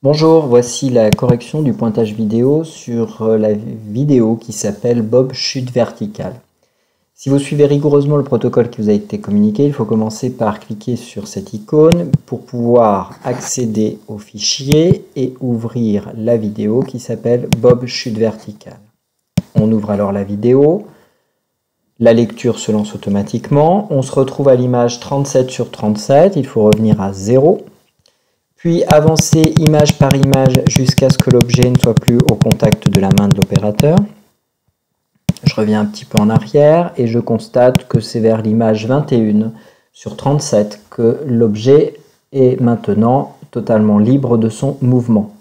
Bonjour, voici la correction du pointage vidéo sur la vidéo qui s'appelle Bob chute verticale. Si vous suivez rigoureusement le protocole qui vous a été communiqué, il faut commencer par cliquer sur cette icône pour pouvoir accéder au fichier et ouvrir la vidéo qui s'appelle Bob chute verticale. On ouvre alors la vidéo, la lecture se lance automatiquement, on se retrouve à l'image 37 sur 37, il faut revenir à 0. Puis avancer image par image jusqu'à ce que l'objet ne soit plus au contact de la main de l'opérateur. Je reviens un petit peu en arrière et je constate que c'est vers l'image 21 sur 37 que l'objet est maintenant totalement libre de son mouvement.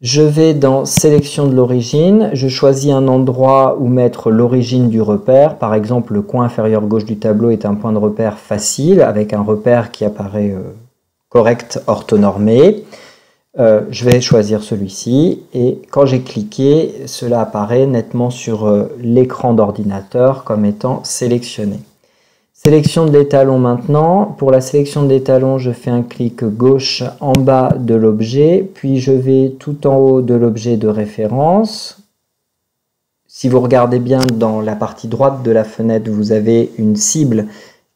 Je vais dans sélection de l'origine, je choisis un endroit où mettre l'origine du repère. Par exemple, le coin inférieur gauche du tableau est un point de repère facile avec un repère qui apparaît correct orthonormé. Je vais choisir celui-ci et quand j'ai cliqué, cela apparaît nettement sur l'écran d'ordinateur comme étant sélectionné. Sélection de l'étalon maintenant. Pour la sélection de l'étalon, je fais un clic gauche en bas de l'objet, puis je vais tout en haut de l'objet de référence. Si vous regardez bien dans la partie droite de la fenêtre, vous avez une cible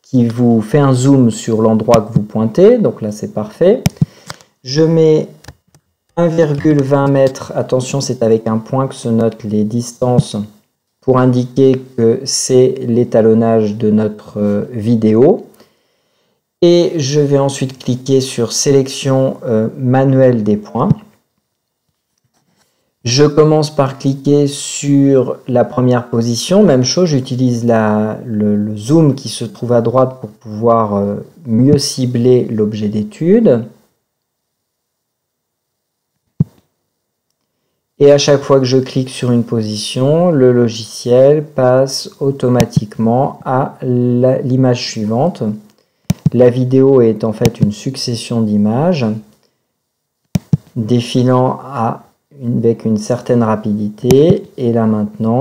qui vous fait un zoom sur l'endroit que vous pointez, donc là c'est parfait. Je mets 1,20 m, attention c'est avec un point que se notent les distances pour indiquer que c'est l'étalonnage de notre vidéo. Et je vais ensuite cliquer sur sélection manuelle des points. Je commence par cliquer sur la première position, même chose, j'utilise le zoom qui se trouve à droite pour pouvoir mieux cibler l'objet d'étude. Et à chaque fois que je clique sur une position, le logiciel passe automatiquement à l'image suivante. La vidéo est en fait une succession d'images défilant avec une certaine rapidité. Et là maintenant,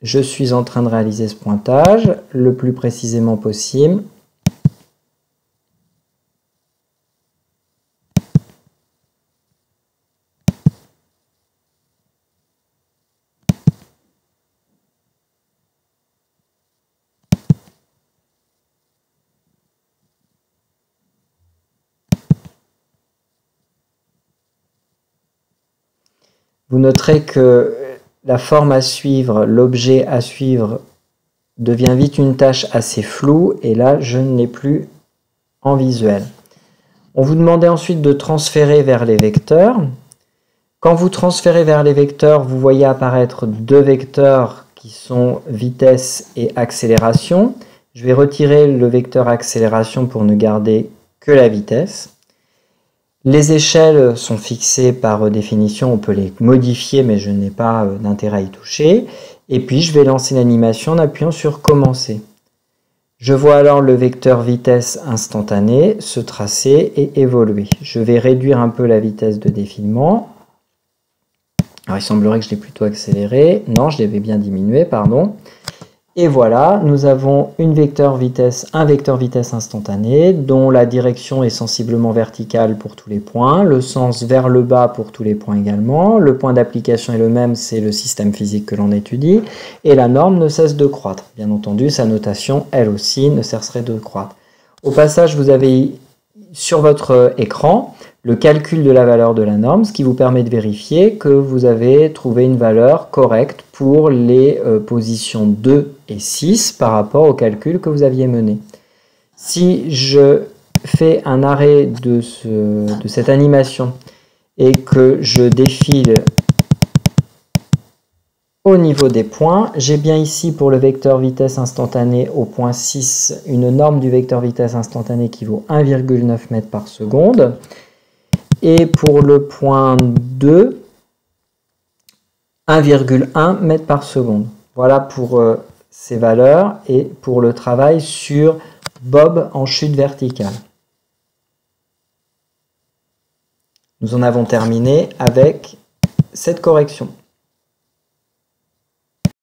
je suis en train de réaliser ce pointage le plus précisément possible. Vous noterez que la forme à suivre, l'objet à suivre devient vite une tâche assez floue et là je ne l'ai plus en visuel. On vous demandait ensuite de transférer vers les vecteurs. Quand vous transférez vers les vecteurs, vous voyez apparaître deux vecteurs qui sont vitesse et accélération. Je vais retirer le vecteur accélération pour ne garder que la vitesse. Les échelles sont fixées par définition, on peut les modifier mais je n'ai pas d'intérêt à y toucher. Et puis je vais lancer l'animation en appuyant sur commencer. Je vois alors le vecteur vitesse instantanée se tracer et évoluer. Je vais réduire un peu la vitesse de défilement. Alors il semblerait que je l'ai plutôt accéléré. Non, je l'avais bien diminué, pardon. Et voilà, nous avons un vecteur vitesse instantané dont la direction est sensiblement verticale pour tous les points, le sens vers le bas pour tous les points également, le point d'application est le même, c'est le système physique que l'on étudie, et la norme ne cesse de croître. Bien entendu, sa notation, elle aussi, ne cesserait de croître. Au passage, vous avez sur votre écran le calcul de la valeur de la norme, ce qui vous permet de vérifier que vous avez trouvé une valeur correcte pour les positions 2 et 6 par rapport au calcul que vous aviez mené. Si je fais un arrêt de cette animation et que je défile au niveau des points, j'ai bien ici pour le vecteur vitesse instantanée au point 6 une norme du vecteur vitesse instantanée qui vaut 1,9 m par seconde. Et pour le point 2, 1,1 m par seconde. Voilà pour ces valeurs et pour le travail sur Bob en chute verticale. Nous en avons terminé avec cette correction.